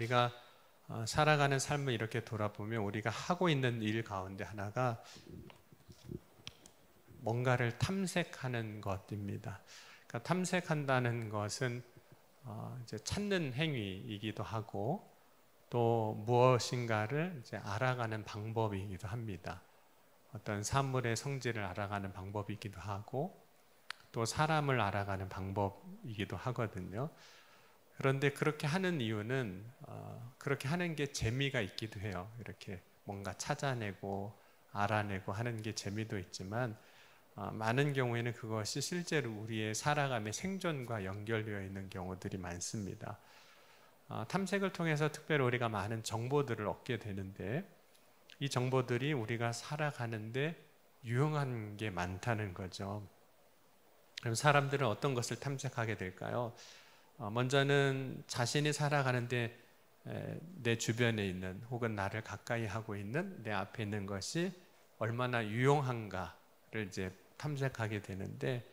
우리가 살아가는 삶을 이렇게 돌아보면 우리가 하고 있는 일 가운데 하나가 뭔가를 탐색하는 것입니다. 그러니까 탐색한다는 것은 이제 찾는 행위이기도 하고 또 무엇인가를 이제 알아가는 방법이기도 합니다. 어떤 사물의 성질을 알아가는 방법이기도 하고 또 사람을 알아가는 방법이기도 하거든요. 그런데 그렇게 하는 이유는 그렇게 하는 게 재미가 있기도 해요. 이렇게 뭔가 찾아내고 알아내고 하는 게 재미도 있지만 많은 경우에는 그것이 실제로 우리의 살아감의 생존과 연결되어 있는 경우들이 많습니다. 탐색을 통해서 특별히 우리가 많은 정보들을 얻게 되는데 이 정보들이 우리가 살아가는데 유용한 게 많다는 거죠. 그럼 사람들은 어떤 것을 탐색하게 될까요? 먼저는 자신이 살아가는데 내 주변에 있는 혹은 나를 가까이 하고 있는 내 앞에 있는 것이 얼마나 유용한가를 이제 탐색하게 되는데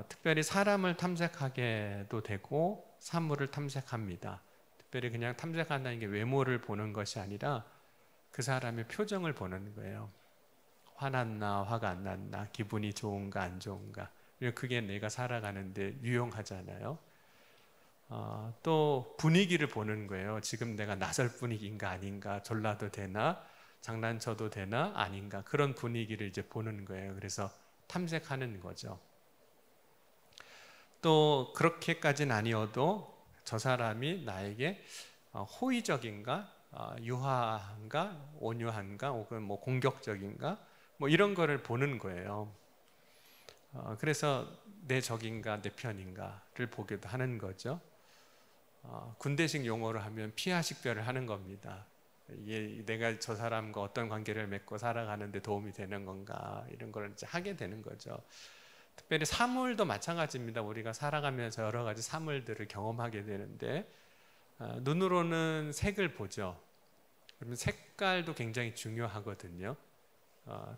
특별히 사람을 탐색하게도 되고 사물을 탐색합니다. 특별히 그냥 탐색한다는 게 외모를 보는 것이 아니라 그 사람의 표정을 보는 거예요. 화났나 화가 안 났나, 기분이 좋은가 안 좋은가. 그게 내가 살아가는데 유용하잖아요. 또 분위기를 보는 거예요. 지금 내가 나설 분위기인가 아닌가, 졸라도 되나, 장난쳐도 되나 아닌가, 그런 분위기를 이제 보는 거예요. 그래서 탐색하는 거죠. 또 그렇게까지는 아니어도 저 사람이 나에게 호의적인가, 유하한가, 온유한가, 혹은 뭐 공격적인가, 뭐 이런 거를 보는 거예요. 그래서 내 적인가 내 편인가를 보기도 하는 거죠. 군대식 용어로 하면 피하 식별을 하는 겁니다. 이게 내가 저 사람과 어떤 관계를 맺고 살아가는데 도움이 되는 건가, 이런 걸 이제 하게 되는 거죠. 특별히 사물도 마찬가지입니다. 우리가 살아가면서 여러 가지 사물들을 경험하게 되는데 눈으로는 색을 보죠. 그러면 색깔도 굉장히 중요하거든요.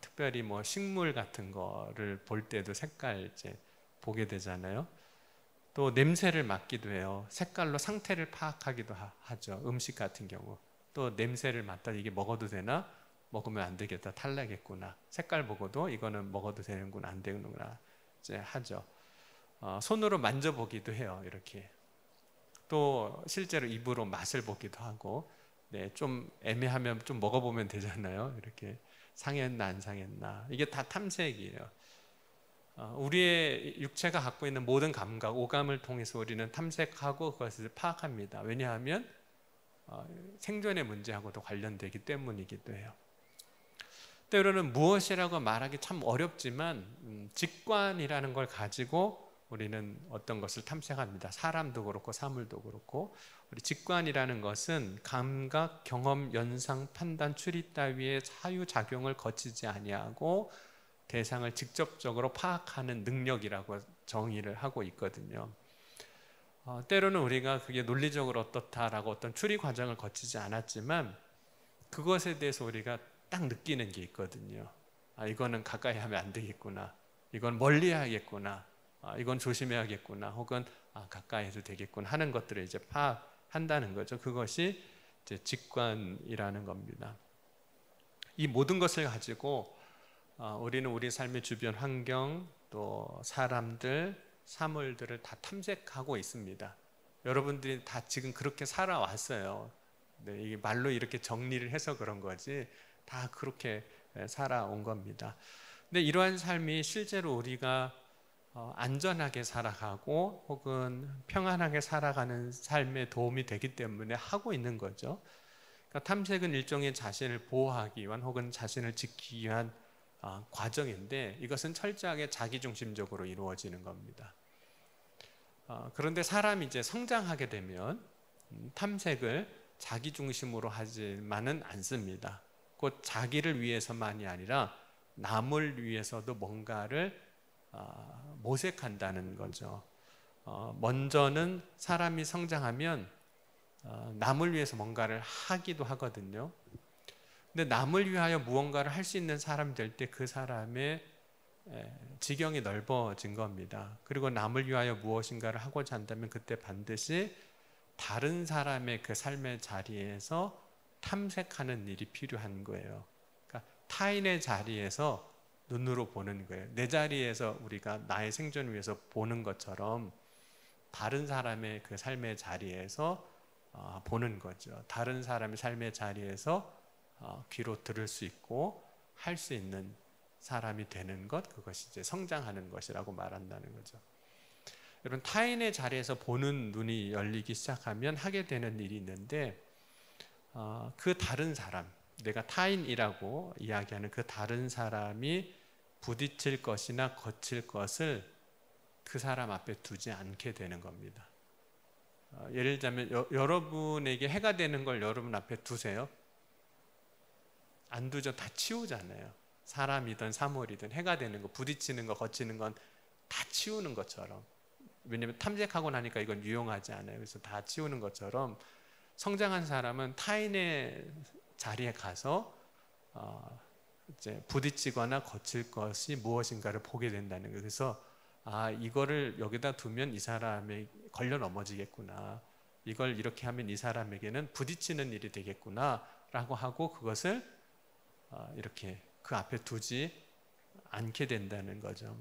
특별히 뭐 식물 같은 거를 볼 때도 색깔 이제 보게 되잖아요. 또 냄새를 맡기도 해요. 색깔로 상태를 파악하기도 하죠. 음식 같은 경우 또 냄새를 맡다 이게 먹어도 되나, 먹으면 안 되겠다, 탈나겠구나. 색깔 보고도 이거는 먹어도 되는구나 안 되는구나 이제 하죠. 손으로 만져보기도 해요. 이렇게 또 실제로 입으로 맛을 보기도 하고, 네, 좀 애매하면 좀 먹어보면 되잖아요. 이렇게 상했나 안 상했나, 이게 다 탐색이에요. 우리의 육체가 갖고 있는 모든 감각, 오감을 통해서 우리는 탐색하고 그것을 파악합니다. 왜냐하면 생존의 문제하고도 관련되기 때문이기도 해요. 때로는 무엇이라고 말하기 참 어렵지만 직관이라는 걸 가지고 우리는 어떤 것을 탐색합니다. 사람도 그렇고 사물도 그렇고. 우리 직관이라는 것은 감각, 경험, 연상, 판단, 추리 따위의 사유작용을 거치지 아니하고 대상을 직접적으로 파악하는 능력이라고 정의를 하고 있거든요. 때로는 우리가 그게 논리적으로 어떻다라고 어떤 추리 과정을 거치지 않았지만 그것에 대해서 우리가 딱 느끼는 게 있거든요. 이거는 가까이 하면 안 되겠구나, 이건 멀리 해야겠구나, 이건 조심해야겠구나, 혹은 가까이 해도 되겠구나 하는 것들을 이제 파악한다는 거죠. 그것이 이제 직관이라는 겁니다. 이 모든 것을 가지고 우리는 우리 삶의 주변 환경, 또 사람들, 사물들을 다 탐색하고 있습니다. 여러분들이 다 지금 그렇게 살아왔어요. 네, 이게 말로 이렇게 정리를 해서 그런 거지 다 그렇게 살아온 겁니다. 근데 이러한 삶이 실제로 우리가 안전하게 살아가고 혹은 평안하게 살아가는 삶에 도움이 되기 때문에 하고 있는 거죠. 그러니까 탐색은 일종의 자신을 보호하기 위한 혹은 자신을 지키기 위한 과정인데 이것은 철저하게 자기중심적으로 이루어지는 겁니다. 그런데 사람이 이제 성장하게 되면 탐색을 자기중심으로 하지만은 않습니다. 곧 자기를 위해서만이 아니라 남을 위해서도 뭔가를 모색한다는 거죠. 먼저는 사람이 성장하면 남을 위해서 뭔가를 하기도 하거든요. 근데 남을 위하여 무언가를 할 수 있는 사람이 될 때 그 사람의 지경이 넓어진 겁니다. 그리고 남을 위하여 무엇인가를 하고자 한다면 그때 반드시 다른 사람의 그 삶의 자리에서 탐색하는 일이 필요한 거예요. 그러니까 타인의 자리에서 눈으로 보는 거예요. 내 자리에서 우리가 나의 생존을 위해서 보는 것처럼 다른 사람의 그 삶의 자리에서 보는 거죠. 다른 사람의 삶의 자리에서 귀로 들을 수 있고 할 수 있는 사람이 되는 것, 그것이 이제 성장하는 것이라고 말한다는 거죠. 여러분, 타인의 자리에서 보는 눈이 열리기 시작하면 하게 되는 일이 있는데, 그 다른 사람, 내가 타인이라고 이야기하는 그 다른 사람이 부딪힐 것이나 거칠 것을 그 사람 앞에 두지 않게 되는 겁니다. 예를 들자면 여러분에게 해가 되는 걸 여러분 앞에 두세요? 안 두죠. 다 치우잖아요. 사람이든 사물이든 해가 되는 거, 부딪히는 거, 거치는 건 다 치우는 것처럼. 왜냐하면 탐색하고 나니까 이건 유용하지 않아요. 그래서 다 치우는 것처럼 성장한 사람은 타인의 자리에 가서 이제 부딪히거나 거칠 것이 무엇인가를 보게 된다는 거예요. 그래서 이거를 여기다 두면 이 사람에 걸려 넘어지겠구나. 이걸 이렇게 하면 이 사람에게는 부딪히는 일이 되겠구나 라고 하고 그것을 이렇게 그 앞에 두지 않게 된다는 거죠.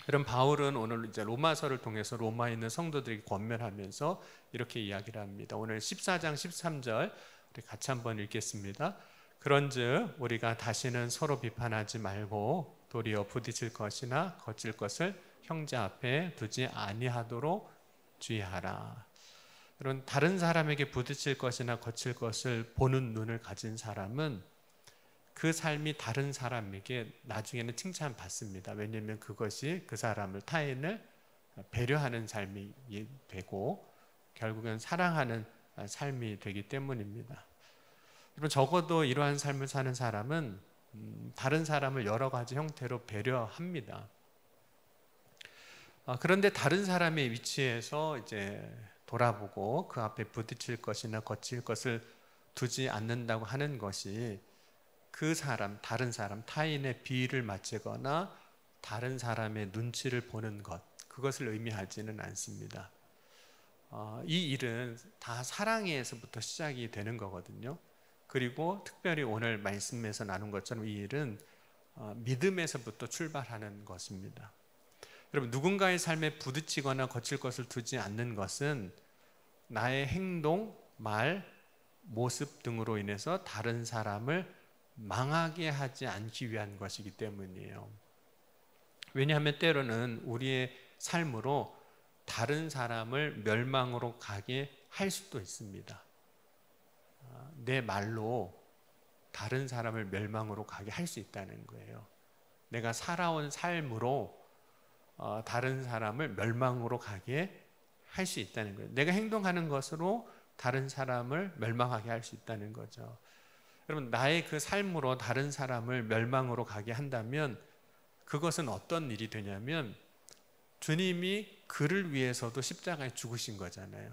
그럼 바울은 오늘 이제 로마서를 통해서 로마에 있는 성도들에게 권면하면서 이렇게 이야기를 합니다. 오늘 14장 13절 우리 같이 한번 읽겠습니다. 그런즉 우리가 다시는 서로 비판하지 말고 도리어 부딪힐 것이나 거칠 것을 형제 앞에 두지 아니하도록 주의하라. 여러분, 다른 사람에게 부딪힐 것이나 거칠 것을 보는 눈을 가진 사람은 그 삶이 다른 사람에게 나중에는 칭찬받습니다. 왜냐하면 그것이 그 사람을, 타인을 배려하는 삶이 되고 결국은 사랑하는 삶이 되기 때문입니다. 여러분, 적어도 이러한 삶을 사는 사람은 다른 사람을 여러 가지 형태로 배려합니다. 그런데 다른 사람의 위치에서 이제 돌아보고 그 앞에 부딪힐 것이나 거칠 것을 두지 않는다고 하는 것이 그 사람, 다른 사람, 타인의 비위를 맞추거나 다른 사람의 눈치를 보는 것, 그것을 의미하지는 않습니다. 이 일은 다 사랑에서부터 시작이 되는 거거든요. 그리고 특별히 오늘 말씀에서 나눈 것처럼 이 일은 믿음에서부터 출발하는 것입니다. 여러분, 누군가의 삶에 부딪히거나 거칠 것을 두지 않는 것은 나의 행동, 말, 모습 등으로 인해서 다른 사람을 망하게 하지 않기 위한 것이기 때문이에요. 왜냐하면 때로는 우리의 삶으로 다른 사람을 멸망으로 가게 할 수도 있습니다. 내 말로 다른 사람을 멸망으로 가게 할 수 있다는 거예요. 내가 살아온 삶으로 다른 사람을 멸망으로 가게 할 수 있다는 거예요. 내가 행동하는 것으로 다른 사람을 멸망하게 할 수 있다는 거죠. 여러분, 나의 그 삶으로 다른 사람을 멸망으로 가게 한다면 그것은 어떤 일이 되냐면 주님이 그를 위해서도 십자가에 죽으신 거잖아요.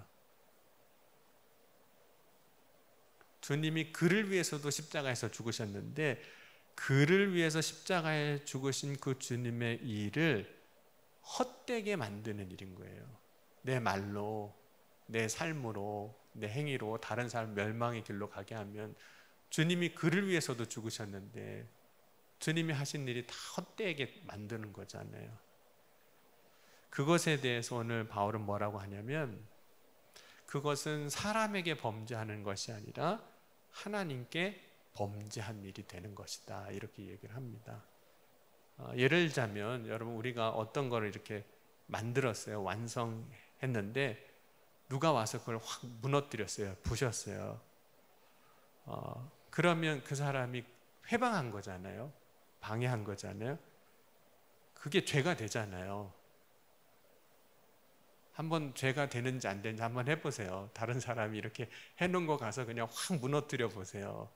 주님이 그를 위해서도 십자가에서 죽으셨는데 그를 위해서 십자가에 죽으신 그 주님의 일을 헛되게 만드는 일인 거예요. 내 말로, 내 삶으로, 내 행위로 다른 사람 멸망의 길로 가게 하면 주님이 그를 위해서도 죽으셨는데 주님이 하신 일이 다 헛되게 만드는 거잖아요. 그것에 대해서 오늘 바울은 뭐라고 하냐면 그것은 사람에게 범죄하는 것이 아니라 하나님께 범죄한 일이 되는 것이다, 이렇게 얘기를 합니다. 예를 들자면 여러분, 우리가 어떤 거를 이렇게 만들었어요. 완성했는데 누가 와서 그걸 확 무너뜨렸어요. 부셨어요. 그러면 그 사람이 회방한 거잖아요. 방해한 거잖아요. 그게 죄가 되잖아요. 한번 죄가 되는지 안 되는지 한번 해보세요. 다른 사람이 이렇게 해놓은 거 가서 그냥 확 무너뜨려 보세요.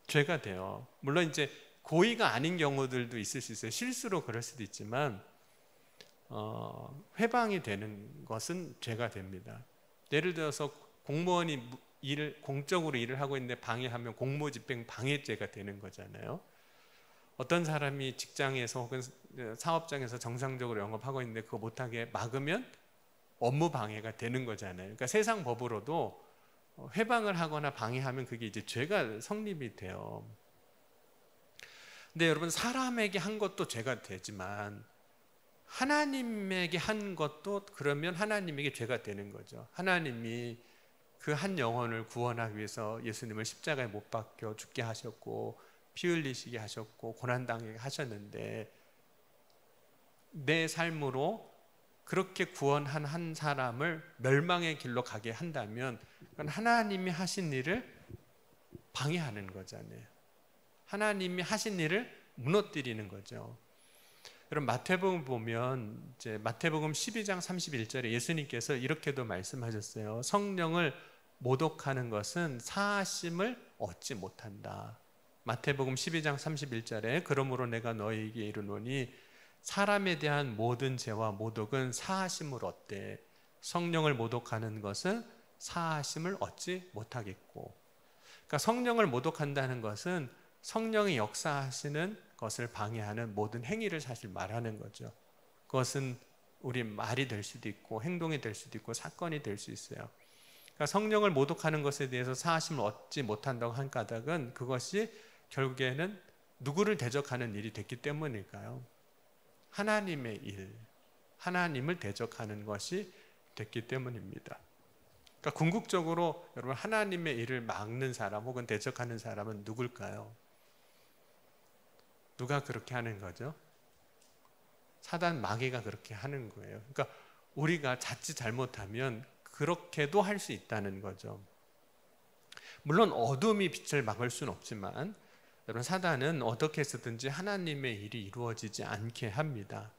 죄가 돼요. 물론 이제 고의가 아닌 경우들도 있을 수 있어요. 실수로 그럴 수도 있지만 회방이 되는 것은 죄가 됩니다. 예를 들어서 공무원이 공적으로 일을 하고 있는데 방해하면 공무집행 방해죄가 되는 거잖아요. 어떤 사람이 직장에서 혹은 사업장에서 정상적으로 영업하고 있는데 그거 못하게 막으면 업무 방해가 되는 거잖아요. 그러니까 세상 법으로도 회방을 하거나 방해하면 그게 이제 죄가 성립이 돼요. 근데 여러분, 사람에게 한 것도 죄가 되지만 하나님에게 한 것도 그러면 하나님에게 죄가 되는 거죠. 하나님이 그 한 영혼을 구원하기 위해서 예수님을 십자가에 못 박혀 죽게 하셨고 피 흘리시게 하셨고 고난당하게 하셨는데, 내 삶으로 그렇게 구원한 한 사람을 멸망의 길로 가게 한다면 그건 하나님이 하신 일을 방해하는 거잖아요. 하나님이 하신 일을 무너뜨리는 거죠. 여러분, 마태복음 보면 이제 마태복음 12장 31절에 예수님께서 이렇게도 말씀하셨어요. 성령을 모독하는 것은 사하심을 얻지 못한다. 마태복음 12장 31절에 그러므로 내가 너희에게 이르노니 사람에 대한 모든 죄와 모독은 사하심을 얻되 성령을 모독하는 것은 사하심을 얻지 못하겠고. 그러니까 성령을 모독한다는 것은 성령이 역사하시는 것을 방해하는 모든 행위를 사실 말하는 거죠. 그것은 우리 말이 될 수도 있고 행동이 될 수도 있고 사건이 될 수 있어요. 그러니까 성령을 모독하는 것에 대해서 사하심을 얻지 못한다고 한 까닭은 그것이 결국에는 누구를 대적하는 일이 됐기 때문일까요? 하나님의 일, 하나님을 대적하는 것이 됐기 때문입니다. 그러니까 궁극적으로 여러분, 하나님의 일을 막는 사람 혹은 대적하는 사람은 누굴까요? 누가 그렇게 하는 거죠? 사단 마귀가 그렇게 하는 거예요. 그러니까 우리가 자칫 잘못하면 그렇게도 할 수 있다는 거죠. 물론 어둠이 빛을 막을 수는 없지만 여러분, 사단은 어떻게 해서든지 하나님의 일이 이루어지지 않게 합니다.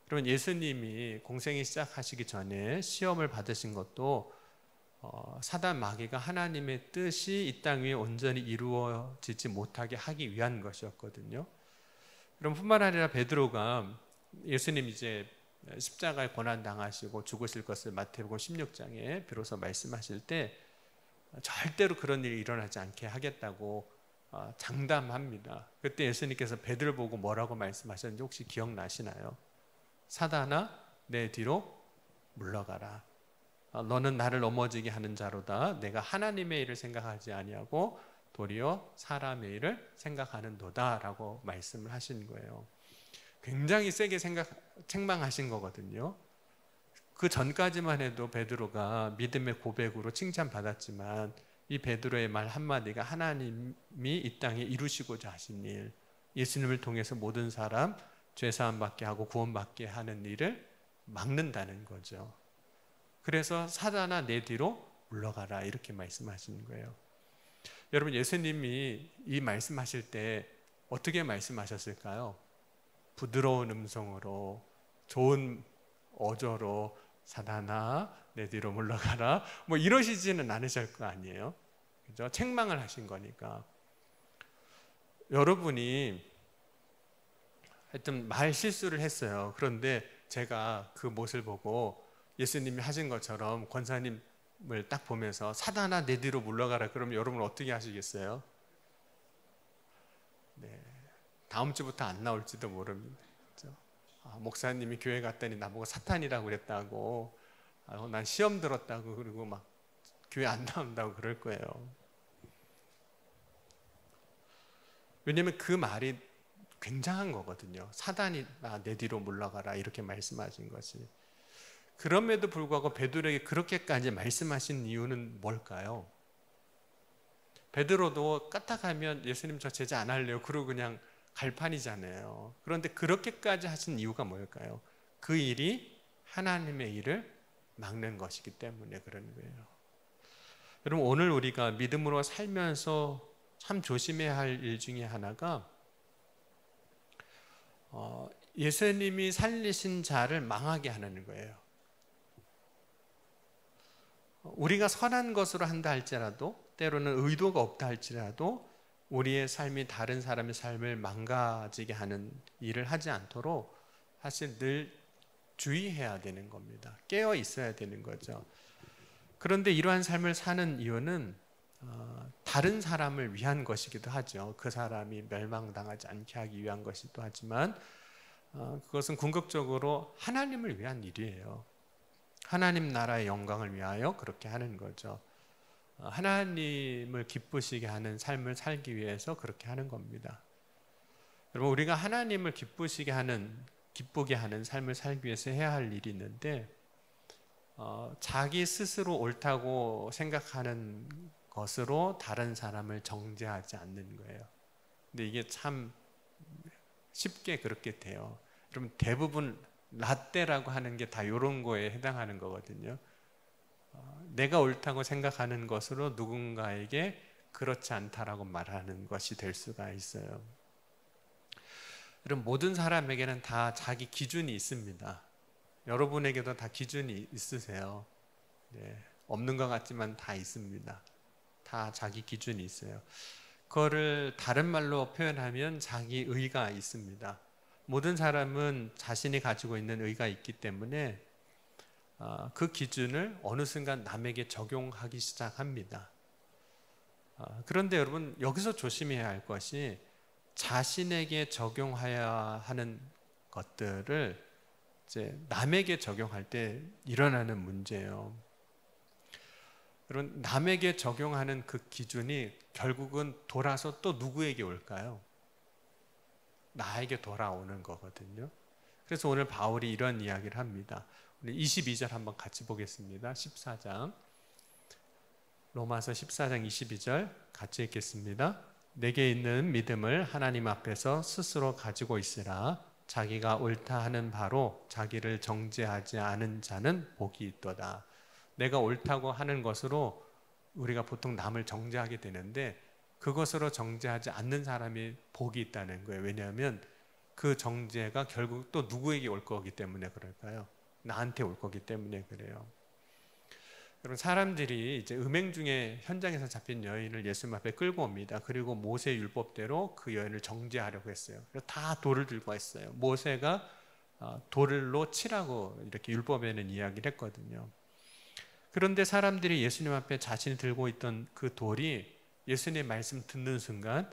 여러분, 예수님이 공생이 시작하시기 전에 시험을 받으신 것도 사단 마귀가 하나님의 뜻이 이 땅 위에 온전히 이루어지지 못하게 하기 위한 것이었거든요. 여러분, 뿐만 아니라 베드로가 예수님 이제 십자가에 고난 당하시고 죽으실 것을 마태복음 16장에 비로소 말씀하실 때 절대로 그런 일이 일어나지 않게 하겠다고 장담합니다. 그때 예수님께서 베드로 보고 뭐라고 말씀하셨는지 혹시 기억나시나요? 사단아, 내 뒤로 물러가라. 너는 나를 넘어지게 하는 자로다. 내가 하나님의 일을 생각하지 아니하고 도리어 사람의 일을 생각하는도다 라고 말씀을 하신 거예요. 굉장히 세게 책망하신 거거든요. 그 전까지만 해도 베드로가 믿음의 고백으로 칭찬받았지만 이 베드로의 말 한마디가 하나님이 이 땅에 이루시고자 하신 일, 예수님을 통해서 모든 사람 죄사함 받게 하고 구원받게 하는 일을 막는다는 거죠. 그래서 사단아, 내 뒤로 물러가라 이렇게 말씀하시는 거예요. 여러분, 예수님이 이 말씀하실 때 어떻게 말씀하셨을까요? 부드러운 음성으로, 좋은 어조로 사단아, 내 뒤로 물러가라 뭐 이러시지는 않으실 거 아니에요. 그죠? 책망을 하신 거니까. 여러분이 하여튼 말 실수를 했어요. 그런데 제가 그 못을 보고 예수님이 하신 것처럼 권사님을 딱 보면서 사단아, 내 뒤로 물러가라 그러면 여러분 어떻게 하시겠어요? 네, 다음 주부터 안 나올지도 모릅니다. 그렇죠? 목사님이 교회 갔더니 나보고 사탄이라고 그랬다고, 난 시험 들었다고, 그리고 막 교회 안 나온다고 그럴 거예요. 왜냐하면 그 말이 굉장한 거거든요. 사단이 내 뒤로 물러가라 이렇게 말씀하신 것이. 그럼에도 불구하고 베드로에게 그렇게까지 말씀하신 이유는 뭘까요? 베드로도 까딱하면 예수님 저 제자 안 할래요 그러고 그냥 갈 판이잖아요. 그런데 그렇게까지 하신 이유가 뭘까요? 그 일이 하나님의 일을 막는 것이기 때문에 그런 거예요. 여러분, 오늘 우리가 믿음으로 살면서 참 조심해야 할 일 중에 하나가 예수님이 살리신 자를 망하게 하는 거예요. 우리가 선한 것으로 한다 할지라도, 때로는 의도가 없다 할지라도 우리의 삶이 다른 사람의 삶을 망가지게 하는 일을 하지 않도록 사실 늘 주의해야 되는 겁니다. 깨어 있어야 되는 거죠. 그런데 이러한 삶을 사는 이유는 다른 사람을 위한 것이기도 하죠. 그 사람이 멸망당하지 않게 하기 위한 것이기도 하지만 그것은 궁극적으로 하나님을 위한 일이에요. 하나님 나라의 영광을 위하여 그렇게 하는 거죠. 하나님을 기쁘시게 하는 삶을 살기 위해서 그렇게 하는 겁니다. 여러분, 우리가 하나님을 기쁘게 하는 삶을 살기 위해서 해야 할 일이 있는데, 자기 스스로 옳다고 생각하는 것으로 다른 사람을 정죄하지 않는 거예요. 근데 이게 참 쉽게 그렇게 돼요. 여러분, 대부분 라떼라고 하는 게 다 이런 거에 해당하는 거거든요. 내가 옳다고 생각하는 것으로 누군가에게 그렇지 않다라고 말하는 것이 될 수가 있어요. 여러분, 모든 사람에게는 다 자기 기준이 있습니다. 여러분에게도 다 기준이 있으세요. 네, 없는 것 같지만 다 있습니다. 다 자기 기준이 있어요. 그거를 다른 말로 표현하면 자기 의가 있습니다. 모든 사람은 자신이 가지고 있는 의가 있기 때문에 그 기준을 어느 순간 남에게 적용하기 시작합니다. 그런데 여러분, 여기서 조심해야 할 것이 자신에게 적용해야 하는 것들을 이제 남에게 적용할 때 일어나는 문제예요. 여러분, 남에게 적용하는 그 기준이 결국은 돌아서 또 누구에게 올까요? 나에게 돌아오는 거거든요. 그래서 오늘 바울이 이런 이야기를 합니다. 우리 22절 한번 같이 보겠습니다. 14장 로마서 14장 22절 같이 읽겠습니다. 내게 있는 믿음을 하나님 앞에서 스스로 가지고 있으라. 자기가 옳다 하는 바로 자기를 정죄하지 않은 자는 복이 있도다. 내가 옳다고 하는 것으로 우리가 보통 남을 정죄하게 되는데, 그것으로 정죄하지 않는 사람이 복이 있다는 거예요. 왜냐하면 그 정죄가 결국 또 누구에게 올 거기 때문에 그럴까요? 나한테 올 거기 때문에 그래요. 여러분, 사람들이 이제 음행 중에 현장에서 잡힌 여인을 예수님 앞에 끌고 옵니다. 그리고 모세 율법대로 그 여인을 정죄하려고 했어요. 그래서 다 돌을 들고 왔어요. 모세가 돌로 치라고 이렇게 율법에는 이야기를 했거든요. 그런데 사람들이 예수님 앞에 자신이 들고 있던 그 돌이 예수님의 말씀 듣는 순간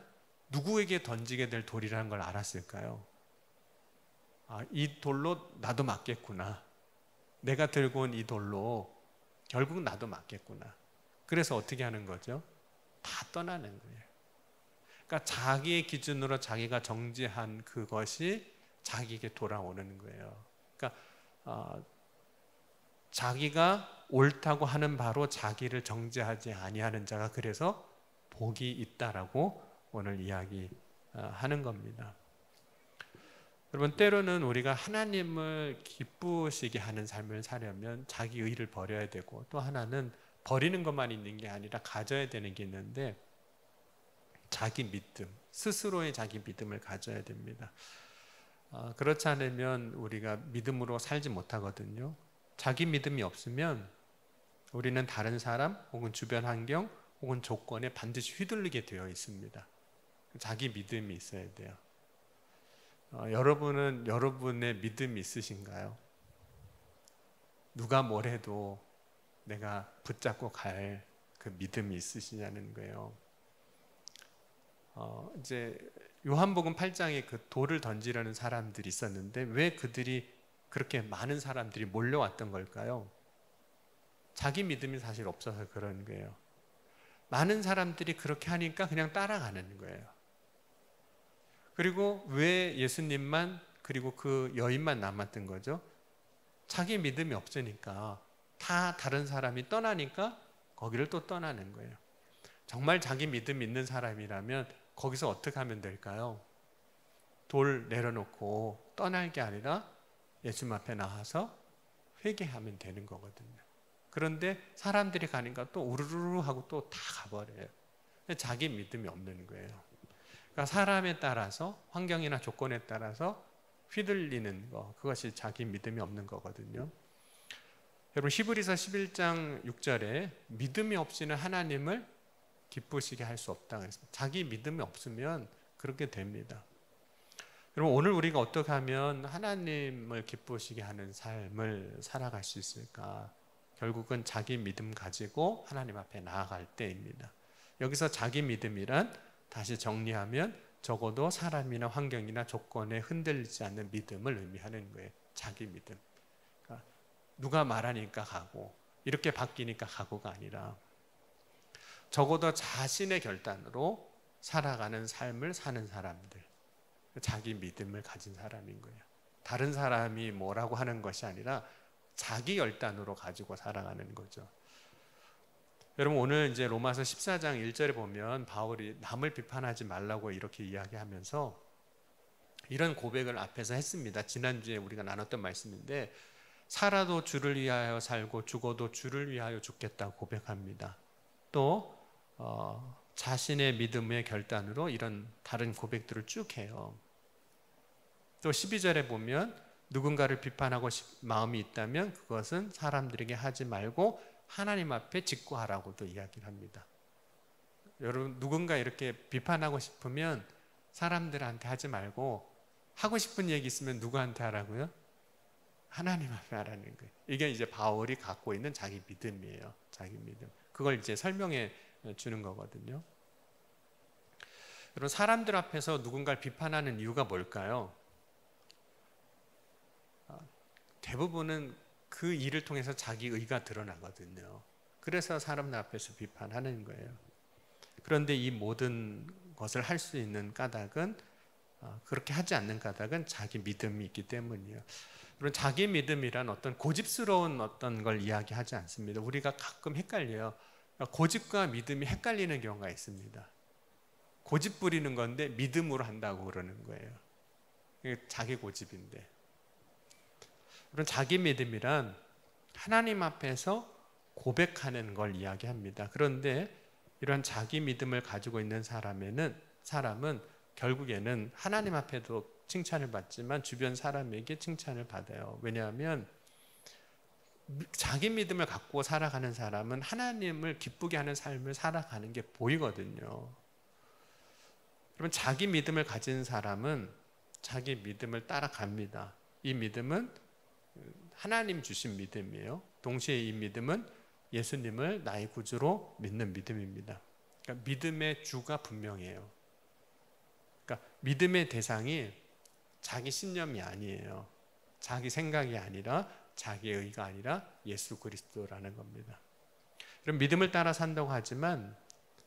누구에게 던지게 될 돌이라는 걸 알았을까요? 이 돌로 나도 맞겠구나. 내가 들고 온 이 돌로 결국 나도 맞겠구나. 그래서 어떻게 하는 거죠? 다 떠나는 거예요. 그러니까 자기의 기준으로 자기가 정죄한 그것이 자기에게 돌아오는 거예요. 그러니까 자기가 옳다고 하는 바로 자기를 정죄하지 아니하는 자가 그래서 복이 있다라고 오늘 이야기하는 겁니다. 여러분, 때로는 우리가 하나님을 기쁘시게 하는 삶을 사려면 자기 의를 버려야 되고, 또 하나는 버리는 것만 있는 게 아니라 가져야 되는 게 있는데, 자기 믿음, 스스로의 자기 믿음을 가져야 됩니다. 그렇지 않으면 우리가 믿음으로 살지 못하거든요. 자기 믿음이 없으면 우리는 다른 사람 혹은 주변 환경 혹은 조건에 반드시 휘둘리게 되어 있습니다. 자기 믿음이 있어야 돼요. 여러분은 여러분의 믿음이 있으신가요? 누가 뭘 해도 내가 붙잡고 갈 그 믿음이 있으시냐는 거예요. 이제 요한복음 8장에 그 돌을 던지려는 사람들이 있었는데 왜 그들이 그렇게 많은 사람들이 몰려왔던 걸까요? 자기 믿음이 사실 없어서 그런 거예요. 많은 사람들이 그렇게 하니까 그냥 따라가는 거예요. 그리고 왜 예수님만 그리고 그 여인만 남았던 거죠? 자기 믿음이 없으니까 다 다른 사람이 떠나니까 거기를 또 떠나는 거예요. 정말 자기 믿음 있는 사람이라면 거기서 어떻게 하면 될까요? 돌 내려놓고 떠날 게 아니라 예수님 앞에 나와서 회개하면 되는 거거든요. 그런데 사람들이 가니까 또 우르르 하고 또 다 가버려요. 자기 믿음이 없는 거예요. 그러니까 사람에 따라서, 환경이나 조건에 따라서 휘둘리는 거, 그것이 자기 믿음이 없는 거거든요. 여러분, 히브리서 11장 6절에 믿음이 없이는 하나님을 기쁘시게 할 수 없다 그랬습니다. 자기 믿음이 없으면 그렇게 됩니다. 여러분, 오늘 우리가 어떻게 하면 하나님을 기쁘시게 하는 삶을 살아갈 수 있을까? 결국은 자기 믿음 가지고 하나님 앞에 나아갈 때입니다. 여기서 자기 믿음이란 다시 정리하면 적어도 사람이나 환경이나 조건에 흔들리지 않는 믿음을 의미하는 거예요. 자기 믿음. 그러니까 누가 말하니까 가고 이렇게 바뀌니까 가고가 아니라 적어도 자신의 결단으로 살아가는 삶을 사는 사람들, 자기 믿음을 가진 사람인 거예요. 다른 사람이 뭐라고 하는 것이 아니라 자기 결단으로 가지고 살아가는 거죠. 여러분, 오늘 이제 로마서 14장 1절에 보면 바울이 남을 비판하지 말라고 이렇게 이야기하면서 이런 고백을 앞에서 했습니다. 지난주에 우리가 나눴던 말씀인데, 살아도 주를 위하여 살고 죽어도 주를 위하여 죽겠다고 고백합니다. 또 자신의 믿음의 결단으로 이런 다른 고백들을 쭉 해요. 또 12절에 보면 누군가를 비판하고 마음이 있다면 그것은 사람들에게 하지 말고 하나님 앞에 직고하라고도 이야기를 합니다. 여러분, 누군가 이렇게 비판하고 싶으면 사람들한테 하지 말고 하고 싶은 얘기 있으면 누구한테 하라고요? 하나님 앞에 하라는 거예요. 이게 이제 바울이 갖고 있는 자기 믿음이에요. 자기 믿음. 그걸 이제 설명해 주는 거거든요. 여러분, 사람들 앞에서 누군가를 비판하는 이유가 뭘까요? 대부분은 그 일을 통해서 자기 의가 드러나거든요. 그래서 사람들 앞에서 비판하는 거예요. 그런데 이 모든 것을 할 수 있는 까닭은, 그렇게 하지 않는 까닭은 자기 믿음이 있기 때문이에요. 그런 자기 믿음이란 어떤 고집스러운 어떤 걸 이야기하지 않습니다. 우리가 가끔 헷갈려요. 고집과 믿음이 헷갈리는 경우가 있습니다. 고집 부리는 건데 믿음으로 한다고 그러는 거예요. 이게 자기 고집인데. 그런 자기 믿음이란 하나님 앞에서 고백하는 걸 이야기합니다. 그런데 이러한 자기 믿음을 가지고 있는 사람은 결국에는 하나님 앞에도 칭찬을 받지만 주변 사람에게 칭찬을 받아요. 왜냐하면 자기 믿음을 갖고 살아가는 사람은 하나님을 기쁘게 하는 삶을 살아가는 게 보이거든요. 그러면 자기 믿음을 가진 사람은 자기 믿음을 따라갑니다. 이 믿음은 하나님 주신 믿음이에요. 동시에 이 믿음은 예수님을 나의 구주로 믿는 믿음입니다. 그러니까 믿음의 주가 분명해요. 그러니까 믿음의 대상이 자기 신념이 아니에요. 자기 생각이 아니라 자기 의가 아니라 예수 그리스도라는 겁니다. 그럼 믿음을 따라 산다고 하지만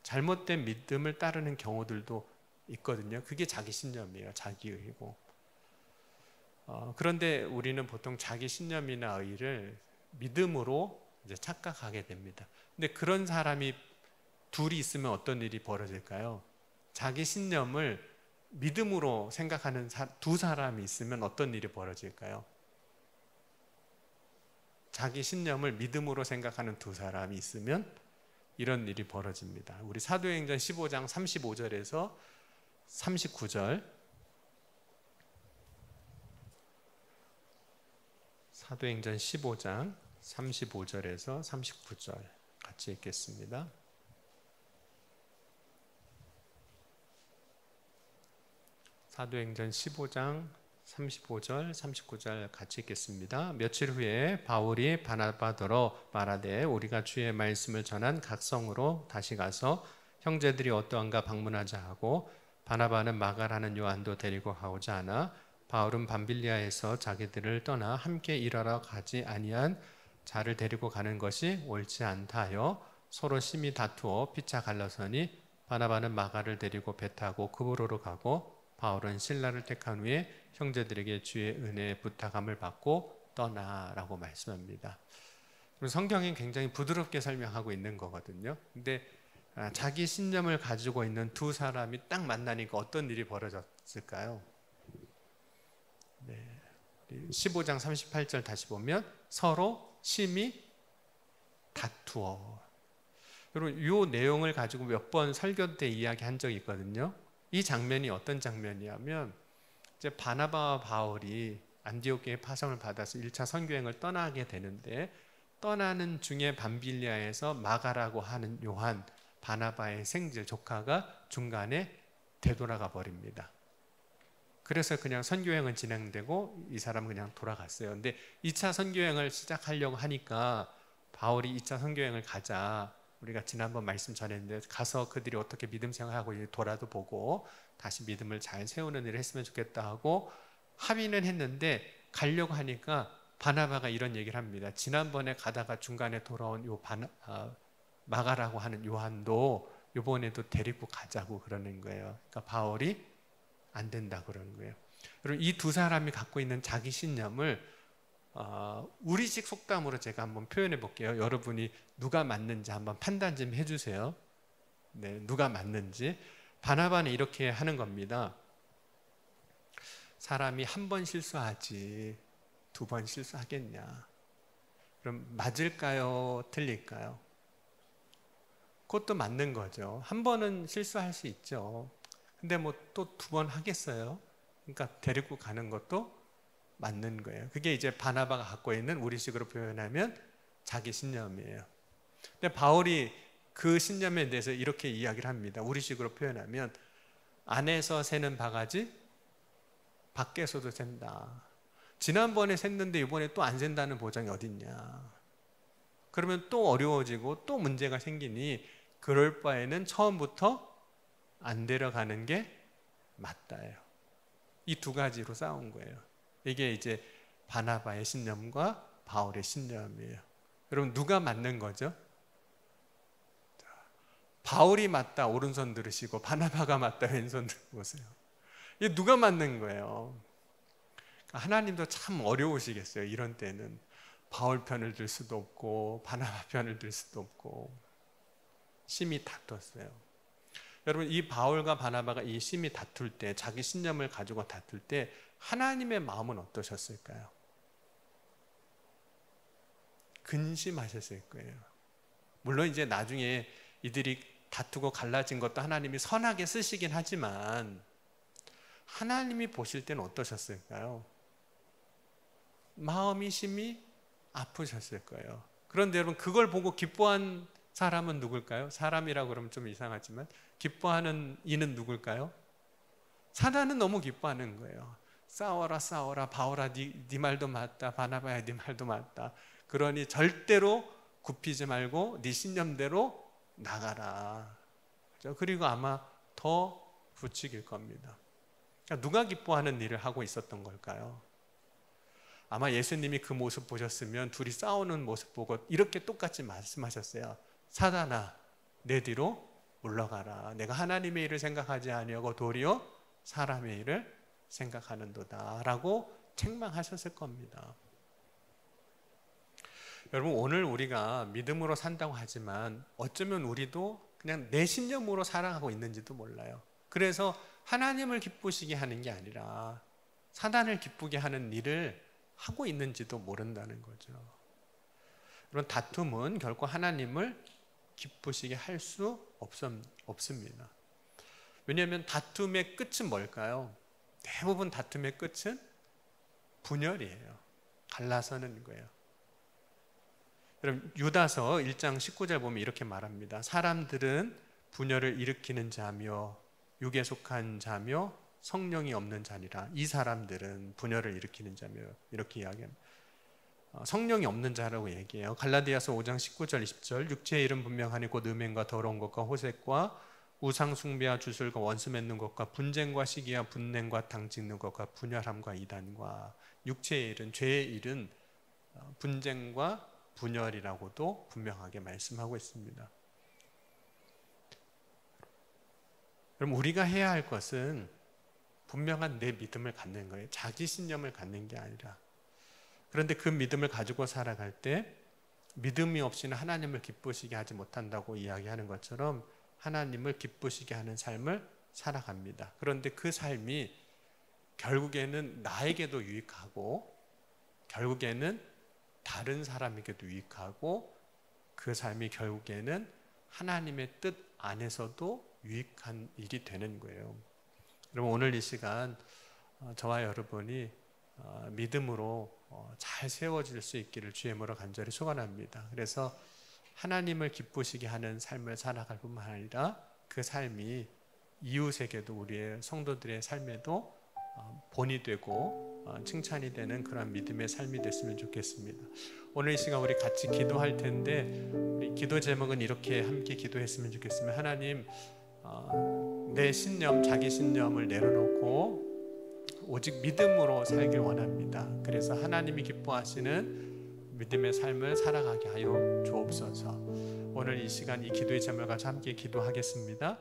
잘못된 믿음을 따르는 경우들도 있거든요. 그게 자기 신념이에요. 자기 의고. 그런데 우리는 보통 자기 신념이나 의를 믿음으로 이제 착각하게 됩니다. 근데 그런 사람이 둘이 있으면 어떤 일이 벌어질까요? 자기 신념을 믿음으로 생각하는 두 사람이 있으면 어떤 일이 벌어질까요? 자기 신념을 믿음으로 생각하는 두 사람이 있으면 이런 일이 벌어집니다. 우리 사도행전 15장 35절에서 39절, 사도행전 15장 35절에서 39절 같이 읽겠습니다. 사도행전 15장 35절 39절 같이 읽겠습니다. 며칠 후에 바울이 바나바더러 말하되 우리가 주의 말씀을 전한 각 성으로 다시 가서 형제들이 어떠한가 방문하자 하고, 바나바는 마가라는 요한도 데리고 가고자 하나 바울은 밤빌리아에서 자기들을 떠나 함께 일하러 가지 아니한 자를 데리고 가는 것이 옳지 않다 하여 서로 심히 다투어 피차 갈라서니, 바나바는 마가를 데리고 배 타고 그브로로 가고 바울은 실라를 택한 후에 형제들에게 주의 은혜에 부탁함을 받고 떠나라고 말씀합니다. 성경이 굉장히 부드럽게 설명하고 있는 거거든요. 근데 자기 신념을 가지고 있는 두 사람이 딱 만나니까 어떤 일이 벌어졌을까요? 15장 38절 다시 보면 서로 심히 다투어. 여러분, 이 내용을 가지고 몇 번 설교 때 이야기한 적이 있거든요. 이 장면이 어떤 장면이냐면, 이제 바나바와 바울이 안디옥교회 파송을 받아서 1차 선교행을 떠나게 되는데, 떠나는 중에 밤빌리아에서 마가라고 하는 요한, 바나바의 생질 조카가 중간에 되돌아가 버립니다. 그래서 그냥 선교행은 진행되고 이 사람은 그냥 돌아갔어요. 근데 2차 선교행을 시작하려고 하니까 바울이 2차 선교행을 가자, 우리가 지난번 말씀 전했는데 가서 그들이 어떻게 믿음 생활하고 돌아도 보고 다시 믿음을 잘 세우는 일을 했으면 좋겠다 하고 합의는 했는데, 가려고 하니까 바나바가 이런 얘기를 합니다. 지난번에 가다가 중간에 돌아온 마가라고 하는 요한도 이번에도 데리고 가자고 그러는 거예요. 그러니까 바울이 안 된다 그러는 거예요. 여러분, 이 두 사람이 갖고 있는 자기 신념을 우리식 속담으로 제가 한번 표현해 볼게요. 여러분이 누가 맞는지 한번 판단 좀 해주세요. 네, 누가 맞는지. 바나바는 이렇게 하는 겁니다. 사람이 한 번 실수하지 두 번 실수하겠냐? 그럼 맞을까요? 틀릴까요? 그것도 맞는 거죠. 한 번은 실수할 수 있죠. 근데 뭐 또 두 번 하겠어요? 그러니까 데리고 가는 것도 맞는 거예요. 그게 이제 바나바가 갖고 있는 우리식으로 표현하면 자기 신념이에요. 근데 바울이 그 신념에 대해서 이렇게 이야기를 합니다. 우리식으로 표현하면 안에서 새는 바가지 밖에서도 샌다. 지난번에 샜는데 이번에 또 안 샌다는 보장이 어딨냐. 그러면 또 어려워지고 또 문제가 생기니 그럴 바에는 처음부터 안 데려가는 게 맞다예요. 이 두 가지로 싸운 거예요. 이게 이제 바나바의 신념과 바울의 신념이에요. 여러분, 누가 맞는 거죠? 바울이 맞다 오른손 들으시고 바나바가 맞다 왼손 들으세요. 이게 누가 맞는 거예요? 하나님도 참 어려우시겠어요. 이런 때는 바울 편을 들 수도 없고 바나바 편을 들 수도 없고 심히 다퉜어요. 여러분, 이 바울과 바나바가 이 심히 다툴 때, 자기 신념을 가지고 다툴 때 하나님의 마음은 어떠셨을까요? 근심하셨을 거예요. 물론 이제 나중에 이들이 다투고 갈라진 것도 하나님이 선하게 쓰시긴 하지만 하나님이 보실 때는 어떠셨을까요? 마음이 심히 아프셨을 거예요. 그런데 여러분, 그걸 보고 기뻐한 사람은 누굴까요? 사람이라고 그러면 좀 이상하지만 기뻐하는 이는 누굴까요? 사단은 너무 기뻐하는 거예요. 싸워라 싸워라, 바울아 네 말도 맞다, 바나바야 네 말도 맞다. 그러니 절대로 굽히지 말고 네 신념대로 나가라. 그리고 아마 더 부추길 겁니다. 그러니까 누가 기뻐하는 일을 하고 있었던 걸까요? 아마 예수님이 그 모습 보셨으면 둘이 싸우는 모습 보고 이렇게 똑같이 말씀하셨어요. 사단아, 내 뒤로 물러가라. 내가 하나님의 일을 생각하지 아니하고 도리어 사람의 일을 생각하는도다 라고 책망하셨을 겁니다. 여러분, 오늘 우리가 믿음으로 산다고 하지만 어쩌면 우리도 그냥 내 신념으로 살아가고 있는지도 몰라요. 그래서 하나님을 기쁘시게 하는 게 아니라 사단을 기쁘게 하는 일을 하고 있는지도 모른다는 거죠. 그런 다툼은 결코 하나님을 기쁘시게 할 수 없습니다. 왜냐하면 다툼의 끝은 뭘까요? 대부분 다툼의 끝은 분열이에요. 갈라서는 거예요. 여러분, 유다서 1장 19절 보면 이렇게 말합니다. 사람들은 분열을 일으키는 자며 육에 속한 자며 성령이 없는 자니라. 이 사람들은 분열을 일으키는 자며 이렇게 이야기합니다. 성령이 없는 자라고 얘기해요. 갈라디아서 5장 19절 20절 육체의 일은 분명하니 곧 음행과 더러운 것과 호색과 우상 숭배와 주술과 원수 맺는 것과 분쟁과 시기와 분냉과 당 찍는 것과 분열함과 이단과 육체의 일은, 죄의 일은 분쟁과 분열이라고도 분명하게 말씀하고 있습니다. 그럼 우리가 해야 할 것은 분명한 내 믿음을 갖는 거예요. 자기 신념을 갖는 게 아니라. 그런데 그 믿음을 가지고 살아갈 때 믿음이 없이는 하나님을 기쁘시게 하지 못한다고 이야기하는 것처럼 하나님을 기쁘시게 하는 삶을 살아갑니다. 그런데 그 삶이 결국에는 나에게도 유익하고 결국에는 다른 사람에게도 유익하고 그 삶이 결국에는 하나님의 뜻 안에서도 유익한 일이 되는 거예요. 여러분, 오늘 이 시간 저와 여러분이 믿음으로 잘 세워질 수 있기를 주의 이름으로 간절히 소원합니다. 그래서 하나님을 기쁘시게 하는 삶을 살아갈 뿐만 아니라 그 삶이 이웃에게도, 우리의 성도들의 삶에도 본이 되고 칭찬이 되는 그런 믿음의 삶이 됐으면 좋겠습니다. 오늘 이 시간 우리 같이 기도할 텐데 우리 기도 제목은 이렇게 함께 기도했으면 좋겠습니다. 하나님, 내 신념, 자기 신념을 내려놓고 오직 믿음으로 살길 원합니다. 그래서 하나님이 기뻐하시는 믿음의 삶을 살아가게 하여 주옵소서. 오늘 이 시간 이 기도의 제목을 같이 함께 기도하겠습니다.